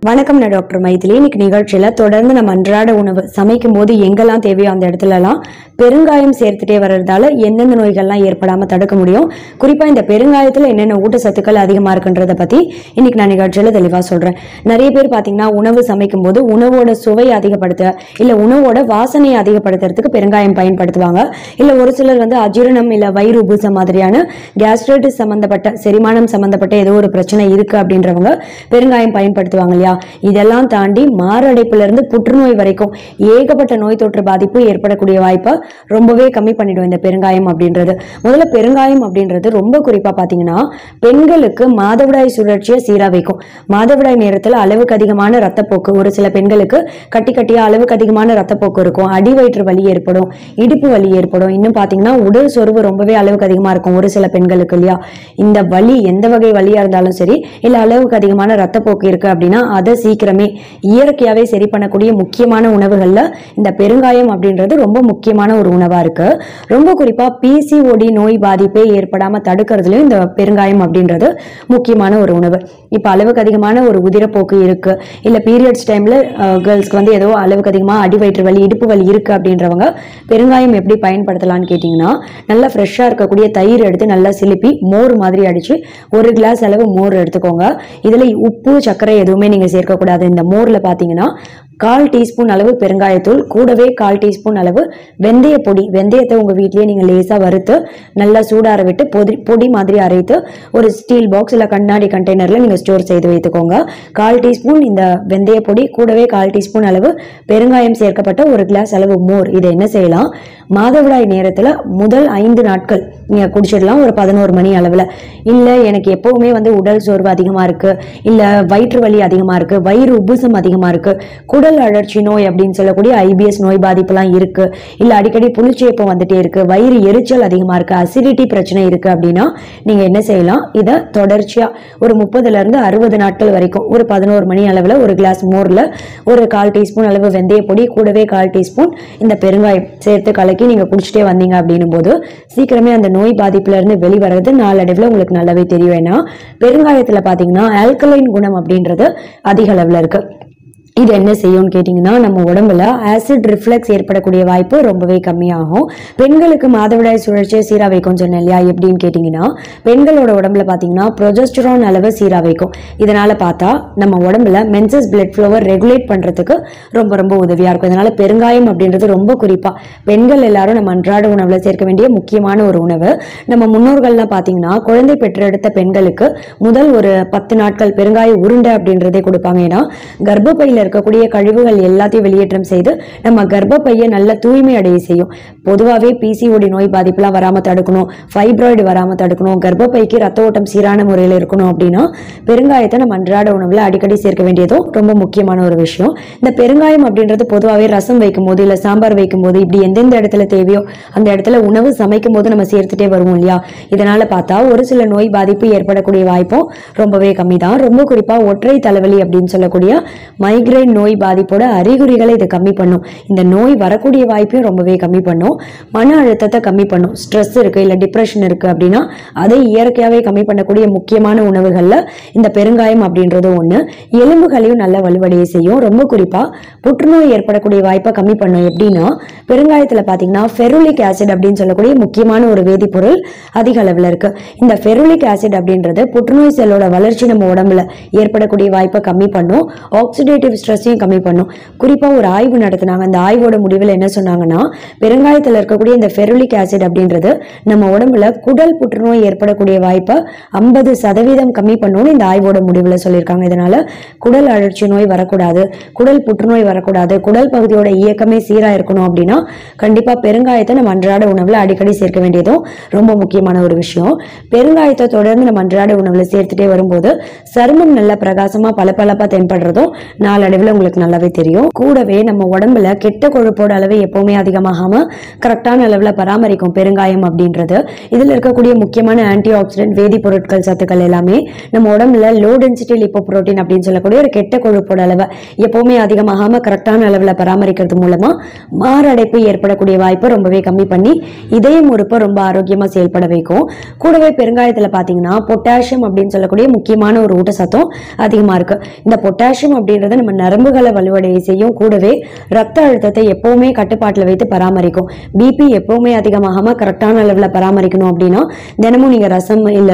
வணக்கம், நான் டாக்டர் மைதிலி. இன்னைக்கு நிகழ்ச்சியில தொடர்ந்து நம்ம அன்றாட உணவு சமைக்கும் போது எங்கெல்லாம் தேவையோ அந்த இடத்துலலாம் பெருங்காயம் சேர்த்துட்டே வர்றதால எந்தெந்த நோய்கள்லாம் ஏற்படாம தடுக்க முடியும், குறிப்பா இந்த பெருங்காயத்துல என்னென்ன ஊட்டச்சத்துக்கள் அதிகமா இருக்குன்றத பத்தி இன்னைக்கு நான் நிகழ்ச்சியில தெளிவா சொல்றேன். நிறைய பேர் பாத்தீங்கன்னா உணவு சமைக்கும் போது உணவோட சுவையை அதிகப்படுத்த இல்ல உணவோட வாசனையை அதிகப்படுத்துறதுக்கு பெருங்காயம் பயன்படுத்துவாங்க. இல்ல ஒரு சிலர் அஜீரணம் இல்ல வயிறு உபுசம் மாதிரியான கேஸ்ட்ரைட்டிஸ் சம்பந்தப்பட்ட செரிமானம் சம்பந்தப்பட்ட ஏதோ ஒரு பிரச்சனை இருக்கு அப்படின்றவங்க பெருங்காயம் பயன்படுத்துவாங்க இல்லையா. இதெல்லாம் தாண்டி மாரடைப்புல இருந்து புற்றுநோய் வரைக்கும் ஏகப்பட்ட நோய் தொற்று பாதிப்பு ஏற்படக்கூடிய வாய்ப்பை ரொம்பவே கம்மி பண்ணிடும் இந்த பெருங்காயம் அப்படின்றது. முதல்ல பெருங்காயம் அப்படின்றது ரொம்ப குறிப்பா பாத்தீங்கன்னா பெண்களுக்கு மாதவிடாய் சுழற்சியை சீரா வைக்கும். மாதவிடாய் நேரத்துல அளவுக்கு அதிகமான ரத்தப்போக்கு, ஒரு சில பெண்களுக்கு கட்டி கட்டியா அளவுக்கு அதிகமான ரத்தப்போக்கு இருக்கும், அடி வயிற்று வலி ஏற்படும், இடுப்பு வலி ஏற்படும், இன்னும் பாத்தீங்கன்னா உடல் சோர்வு ரொம்பவே அளவுக்கு அதிகமா இருக்கும் ஒரு சில பெண்களுக்கு இல்லையா. இந்த வலி எந்த வகை வலியா இருந்தாலும் சரி, இல்ல அளவுக்கு அதிகமான ரத்தப்போக்கு இருக்கு அப்படின்னா அதை சீக்கிரமே இயற்கையாவே சரி பண்ணக்கூடிய முக்கியமான உணவுகள்ல இந்த பெருங்காயம் அப்படின்றது ரொம்ப முக்கியமான ஒரு உணவா இருக்கு. ரொம்ப குறிப்பா பிசிஓடி நோய் பாதிப்பே ஏற்படாம தடுக்கிறதுலயும் இந்த பெருங்காயம் அப்படின்றது முக்கியமான ஒரு உணவு. இப்ப அளவுக்கு அதிகமான ஒரு உதிரப்போக்கு இருக்கு, இல்ல பீரியட்ஸ் டைம்ல கேர்ள்ஸ்க்கு ஏதோ அளவுக்கு அதிகமா அடி வயிற்று வலி இடுப்பு வலி இருக்கு அப்படின்றவங்க பெருங்காயம் எப்படி பயன்படுத்தலாம்னு கேட்டீங்கன்னா, நல்லா ஃப்ரெஷ்ஷா இருக்கக்கூடிய தயிர் எடுத்து நல்லா சிலுப்பி மோர் மாதிரி அடிச்சு ஒரு கிளாஸ் அளவு மோர் எடுத்துக்கோங்க. இதுல உப்பு சர்க்கரை எதுவுமே நீங்க சேர்க்க கூடாது. இந்த மோர்ல பாத்தீங்கன்னா 1/4 டீஸ்பூன் அளவு பெருங்காயத்தூள், கூடவே 1/4 டீஸ்பூன் அளவு வெந்தய பொடி. வெந்தயத்தை உங்க வீட்லயே நீங்க லேசா வறுத்து நல்லா சூடார விட்டு பொடி மாதிரி அரைத்து ஒரு ஸ்டீல் பாக்ஸ் இல்ல கண்ணாடி கண்டெய்னர்ல நீங்க ஸ்டோர் செய்து வைத்துக்கோங்க. 1/4 டீஸ்பூன் இந்த வெந்தய பொடி, கூடவே 1/4 டீஸ்பூன் அளவு பெருங்காயம் சேர்க்கப்பட்ட ஒரு கிளாஸ் அளவு மோர். இதை என்ன செய்யலாம், மாதவிடாய் நேரத்துல முதல் 5 நாட்கள் நீங்க குடிச்சிடலாம் ஒரு 11 மணி அளவுல. இல்ல எனக்கு எப்பவுமே உடல் சோர்வு அதிகமா இருக்கு, இல்ல வயிற்று வலி அதிகமா இருக்கு, வயிறு உபுசம் அதிகமா இருக்கு, குடல் அழற்சி நோய் அப்படின்னு சொல்லக்கூடிய ஐபிஎஸ் நோய் பாதிப்பு எல்லாம் இருக்கு, இல்ல அடிக்கடி புளிச்சேப்பம் வந்துட்டே இருக்கு, வயிறு எரிச்சல் அதிகமா இருக்கு, அசிடிட்டி பிரச்சனை இருக்கு அப்படின்னா நீங்க என்ன செய்யலாம், இதை தொடர்ச்சியா ஒரு 30ல இருந்து 60 நாட்கள் வரைக்கும் ஒரு 11 மணி அளவுல ஒரு கிளாஸ் மோர்ல ஒரு 1/4 டீஸ்பூன் அளவு வெந்தய பொடி, கூடவே 1/4 டீஸ்பூன் இந்த பெருங்காயம் சேர்த்து கலக்கி நீங்க குடிச்சிட்டே வந்தீங்க அப்படின்னும் போது சீக்கிரமே அந்த நோய் பாதிப்புல இருந்து வெளிவரது நாளடைவுல உங்களுக்கு நல்லாவே தெரியும். ஏன்னா பெருங்காயத்துல பாத்தீங்கன்னா ஆல்கலைன் குணம் அப்படின்றது அதிக அளவுல இருக்கு. இது என்ன செய்யும்னு கேட்டீங்கன்னா, நம்ம உடம்புல ஆசிட் ரிஃப்ளெக்ஸ் ஏற்படக்கூடிய வாய்ப்பு ரொம்பவே கம்மியாகும். பெண்களுக்கு மாதவிடாய் சுழற்சியை சீரா வைக்கும் சொன்னேன் இல்லையா. எப்படின்னு கேட்டீங்கன்னா, பெண்களோட உடம்புல பாத்தீங்கன்னா ப்ரொஜெஸ்டரான் அளவு சீரா வைக்கும். இதனால பார்த்தா நம்ம உடம்புல மென்சஸ் பிளட் ஃப்ளோவை ரெகுலேட் பண்றதுக்கு ரொம்ப ரொம்ப உதவியா இருக்கும். இதனால பெருங்காயம் அப்படின்றது ரொம்ப குறிப்பா பெண்கள் எல்லாரும் நம்ம அன்றாட உணவுல சேர்க்க வேண்டிய முக்கியமான ஒரு உணவு. நம்ம முன்னோர்கள்லாம் பாத்தீங்கன்னா குழந்தை பெற்றெடுத்த பெண்களுக்கு முதல் ஒரு 10 நாட்கள் பெருங்காய உருண்டை அப்படின்றதே கொடுப்பாங்க. ஏன்னா கர்ப்பப்பையில இருக்கக்கூடிய கழிவுகள் எல்லாத்தையும் வெளியேற்றம் செய்து நம்ம கர்ப்பப்பையை நல்ல தூய்மை அடைய செய்யும். பொதுவாகவே பிசிஓடி நோய் பாதிப்புலாம் வராம தடுக்கணும், ஃபைப்ராய்டு வராம தடுக்கணும், கர்ப்பப்பைக்கு ரத்த ஓட்டம் சீரான முறையில் இருக்கணும் அப்படின்னா பெருங்காயத்தை நம்ம அன்றாட உணவுல அடிக்கடி சேர்க்க வேண்டியதும் ரொம்ப முக்கியமான ஒரு விஷயம். இந்த பெருங்காயம் அப்படின்றது பொதுவாகவே ரசம் வைக்கும் போது இல்ல சாம்பார் வைக்கும் போது இப்படி எந்தெந்த இடத்துல தேவையோ அந்த இடத்துல உணவு சமைக்கும் போது நம்ம சேர்த்துட்டே வருவோம் இல்லையா. இதனால பார்த்தா ஒரு சில நோய் பாதிப்பு ஏற்படக்கூடிய வாய்ப்பும் ரொம்பவே கம்மி தான். ரொம்ப குறிப்பா ஒற்றை தலைவலி அப்படின்னு சொல்லக்கூடிய மைக்ரேன் நோய் பாதிப்போட அறிகுறிகளை இது கம்மி பண்ணும். இந்த நோய் வரக்கூடிய வாய்ப்பையும் ரொம்பவே கம்மி பண்ணும். மன அழுத்தத்தை கம்மி பண்ணும். ஸ்ட்ரெஸ் இருக்கு இல்ல டிப்ரெஷன் இருக்கு அப்படின்னா அதை இயற்கையாவே கம்மி பண்ணக்கூடிய முக்கியமான உணவுகள்ல இந்த பெருங்காயம் அப்படின்றது ஒண்ணு. எலும்புகளையும் நல்ல வலுவடைய செய்யும். ரொம்ப குறிப்பா புற்றுநோய் ஏற்படக்கூடிய வாய்ப்பை கம்மி பண்ணும். எப்படின்னா பெருங்காயத்துல பாத்தீங்கன்னா ஃபெருலிக் ஆசிட் அப்படின்னு சொல்லக்கூடிய முக்கியமான ஒரு வேதிப்பொருள் அதிக அளவுல இருக்கு. இந்த ஃபெருலிக் ஆசிட் அப்படின்றது புற்றுநோய் செல்லோட வளர்ச்சி நம்ம உடம்புல ஏற்படக்கூடிய வாய்ப்பை கம்மி பண்ணும். ஆக்சிடேட்டிவ் ஸ்ட்ரெஸ்ஸையும் கம்மி பண்ணும். குறிப்பா ஒரு ஆய்வு நடத்தினாங்க. அந்த ஆய்வோட முடிவில் என்ன சொன்னாங்கன்னா, பெருங்காயத்தில் இருக்கக்கூடிய இந்த ஃபெருலிக் ஆசிட் அப்படின்றது நம்ம உடம்புல குடல் புற்றுநோய் ஏற்படக்கூடிய வாய்ப்பை 50% கம்மி பண்ணும்னு இந்த ஆய்வோட முடிவில் சொல்லியிருக்காங்க. இதனால குடல் அழற்சி நோய் வரக்கூடாது, குடல் புற்றுநோய் வரக்கூடாது, குடல் பகுதியோட இயக்கமே சீரா இருக்கணும் அப்படின்னா கண்டிப்பா பெருங்காயத்தை நம்ம அன்றாட உணவுல அடிக்கடி சேர்க்க வேண்டியதும் ரொம்ப முக்கியமான ஒரு விஷயம். பெருங்காயத்தை தொடர்ந்து நம்ம அன்றாட உணவுல சேர்த்துட்டே வரும்போது சருமம் நல்ல பிரகாசமா பளபளப்பா தென்படுறதும் நாளடைவில் நாளடைவில் உங்களுக்கு நல்லாவே தெரியும். கூடவே நம்ம உடம்புல கெட்ட கொழுப்போட அளவு எப்பவுமே அதிகமாகாம கரெக்டான அளவுல பராமரிக்கும் பெருங்காயம் அப்படின்றது. இதுல இருக்கக்கூடிய முக்கியமான ஆன்டி ஆக்சிடென்ட் வேதிப்பொருட்கள் சத்துக்கள் எல்லாமே நம்ம உடம்புல லோ டென்சிட்டி லிப்போப்ரோட்டீன் அப்படின்னு சொல்லக்கூடிய ஒரு கெட்ட கொழுப்போட அளவை எப்பவுமே அதிகமாகாம கரெக்டான அளவுல பராமரிக்கிறது மூலமா மாரடைப்பு ஏற்படக்கூடிய வாய்ப்பை ரொம்பவே கம்மி பண்ணி இதயம் உறுப்பை ரொம்ப ஆரோக்கியமா செயல்பட வைக்கும். கூடவே பெருங்காயத்துல பாத்தீங்கன்னா பொட்டாசியம் அப்படின்னு சொல்லக்கூடிய முக்கியமான ஒரு ஊட்டச்சத்தும் அதிகமா இருக்கு. இந்த பொட்டாசியம் அப்படின்றது நம்ம நரம்புகளை வலுவடைய செய்யும். கூடவே ரத்த அழுத்தத்தை எப்பவுமே கட்டுப்பாட்டுல வைத்து பராமரிக்கும். பிபி எப்பவுமே அதிகமாகாம கரெக்டான அளவுல பராமரிக்கணும் அப்படின்னா தினமும் நீங்க ரசம் இல்ல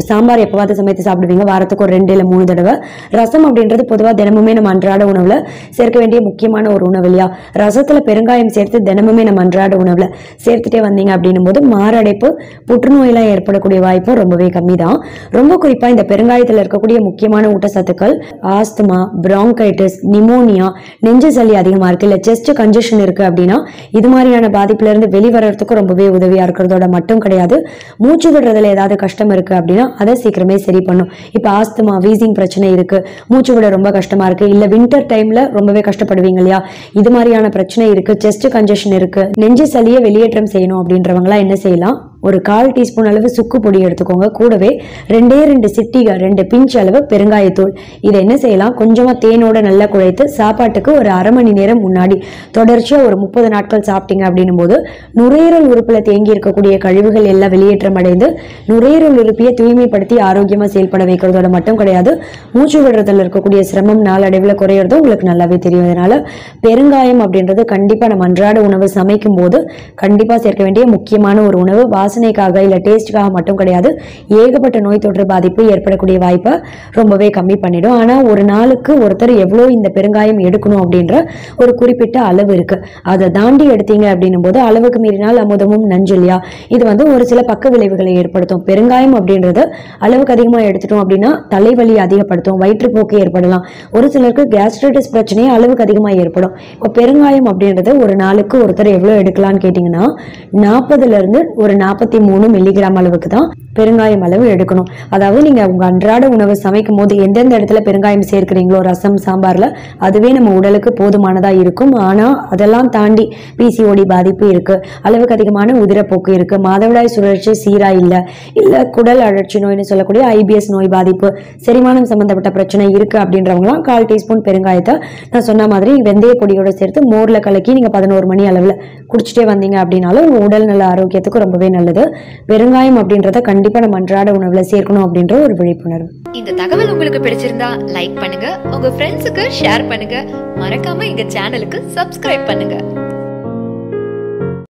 சாம்பார் எப்பவாவது சமைத்து சாப்பிடுவீங்க, வாரத்துக்கு ஒரு 2 இல்ல 3 தடவை. ரசம் அப்படின்றது பொதுவா தினமுமே நம்ம அன்றாட உணவுல சேர்க்க வேண்டிய முக்கியமான ஒரு உணவு இல்லையா? ரசத்துல பெருங்காயம் சேர்த்து தினமுமே நம்ம அன்றாட உணவுல சேர்த்துட்டே வந்தீங்க அப்படின்னும் போது மாரடைப்பு, புற்றுநோயெல்லாம் ஏற்படக்கூடிய வாய்ப்பும் ரொம்பவே கம்மி தான். ரொம்ப குறிப்பா இந்த பெருங்காயத்துல இருக்கக்கூடிய முக்கியமான ஊட்டச்சத்துக்கள் ஆஸ்துமா, பிராங்கைட்டிஸ், நிமோனியா, நெஞ்சு சளி அதிகமா இருக்கு, இல்ல செஸ்ட் கன்ஜெஷன் இருக்கு அப்படின்னா இது மாதிரியான பாதிப்புல இருந்து வெளிவரத்துக்கு ரொம்பவே உதவியா இருக்கிறதோட மட்டும் கிடையாது, மூச்சு விடுறதுல ஏதாவது கஷ்டம் இருக்கு அப்படின்னா அதை சீக்கிரமே சரி பண்ணும். இப்ப ஆஸ்துமா, வீசிங் பிரச்சனை இருக்கு, மூச்சு விட ரொம்ப கஷ்டமா இருக்கு, இல்ல வின்டர் டைம்ல ரொம்பவே கஷ்டப்படுவீங்க இல்லையா, இது மாதிரியான பிரச்சனை இருக்கு, செஸ்ட் கன்ஜெஷன் இருக்கு, நெஞ்சு சளியை வெளியேற்றம் செய்யணும் அப்படின்றவங்களா என்ன செய்யலாம், ஒரு 1/4 டீஸ்பூன் அளவு சுக்கு பொடி எடுத்துக்கோங்க. கூடவே 2 சிட்டிகை 2 பிஞ்ச் அளவு பெருங்காயத்தூள். இதை என்ன செய்யலாம், கொஞ்சமா தேனோட நல்லா குழைத்து சாப்பாட்டுக்கு ஒரு அரை மணி நேரம் முன்னாடி தொடர்ச்சியா ஒரு 30 நாட்கள் சாப்பிட்டீங்க அப்படின்னும் போது நுரையீரல் உறுப்புல தேங்கி இருக்கக்கூடிய கழிவுகள் எல்லாம் வெளியேற்றம் அடைந்து நுரையீரல் உறுப்பியை தூய்மைப்படுத்தி ஆரோக்கியமா செயல்பட வைக்கிறதோட மட்டும் கிடையாது, மூச்சு விடுறதுல இருக்கக்கூடிய சிரமம் நாளடைவில் குறையறதும் உங்களுக்கு நல்லாவே தெரியும். அதனால பெருங்காயம் அப்படின்றது கண்டிப்பா நம்ம அன்றாட உணவு சமைக்கும் போது கண்டிப்பா சேர்க்க வேண்டிய முக்கியமான ஒரு உணவு. வாசனைக்காக இல்ல டேஸ்டுக்காக மட்டும் கிடையாது, ஏகப்பட்ட நோய் தொற்று பாதிப்பு ஏற்படக்கூடிய வாய்ப்பை ரொம்பவே கம்மி பண்ணிடும். ஆனா ஒரு நாளுக்கு ஒருத்தர் எவ்வளவு இந்த பெருங்காயம் எடுக்கணும் அப்படின்ற ஒரு குறிப்பிட்ட அளவு இருக்கு. அதை தாண்டி எடுத்தீங்க அப்படின்னும் போது அளவுக்கு மீறினால் அமுதமும் நஞ்சு இல்லையா, இது ஒரு சில பக்க விளைவுகளை ஏற்படுத்தும். பெருங்காயம் அப்படின்றது அளவுக்கு அதிகமா எடுத்துட்டோம் அப்படின்னா தலைவலி அதிகப்படுத்தும், வயிற்றுப்போக்கு ஏற்படலாம், ஒரு சிலருக்கு கேஸ்ட்ரைட்டிஸ் பிரச்சனையே அளவுக்கு அதிகமா ஏற்படும். இப்போ பெருங்காயம் அப்படின்றது ஒரு நாளுக்கு ஒருத்தர் எவ்வளவு எடுக்கலாம்னு கேட்டீங்கன்னா 40ல இருந்து ஒரு 43 மில்லிகிராம் அளவுக்கு தான் பெருங்காயம் அளவு எடுக்கணும். அதாவது நீங்க உங்க அன்றாட உணவு சமைக்கும் போது எந்தெந்த இடத்துல பெருங்காயம் சேர்க்கிறீங்களோ ரசம், சாம்பார்ல அதுவே நம்ம உடலுக்கு போதுமானதா இருக்கும். ஆனா அதெல்லாம் தாண்டி பிசிஓடி பாதிப்பு இருக்கு, அளவுக்கு அதிகமான உதிரப்போக்கு இருக்கு, மாதவிடாய் சுழற்சி சீரா இல்ல குடல் அழற்சி நோய்னு சொல்லக்கூடிய ஐபிஎஸ் நோய் பாதிப்பு, செரிமானம் சம்பந்தப்பட்ட பிரச்சனை இருக்கு அப்படின்றவங்களாம் 1/4 டீஸ்பூன் பெருங்காயத்தை நான் சொன்ன மாதிரி வெந்தய பொடியோட சேர்த்து மோர்ல கலக்கி நீங்க 11 மணி அளவுல குடிச்சிட்டே வந்தீங்க அப்படின்னாலும் உங்க உடல் நல்ல ஆரோக்கியத்துக்கு ரொம்பவே நல்லது. பெருங்காயம் அப்படின்றத கண்டிப்பா நம்ம அன்றாட உணவுல சேர்க்கணும் அப்படின்ற ஒரு விழிப்புணர்வு. இந்த தகவல் உங்களுக்கு பிடிச்சிருந்தா லைக் பண்ணுங்க, உங்க ஃப்ரெண்ட்ஸுக்கு ஷேர் பண்ணுங்க, மறக்காம எங்க சேனலுக்கு சப்ஸ்கிரைப் பண்ணுங்க.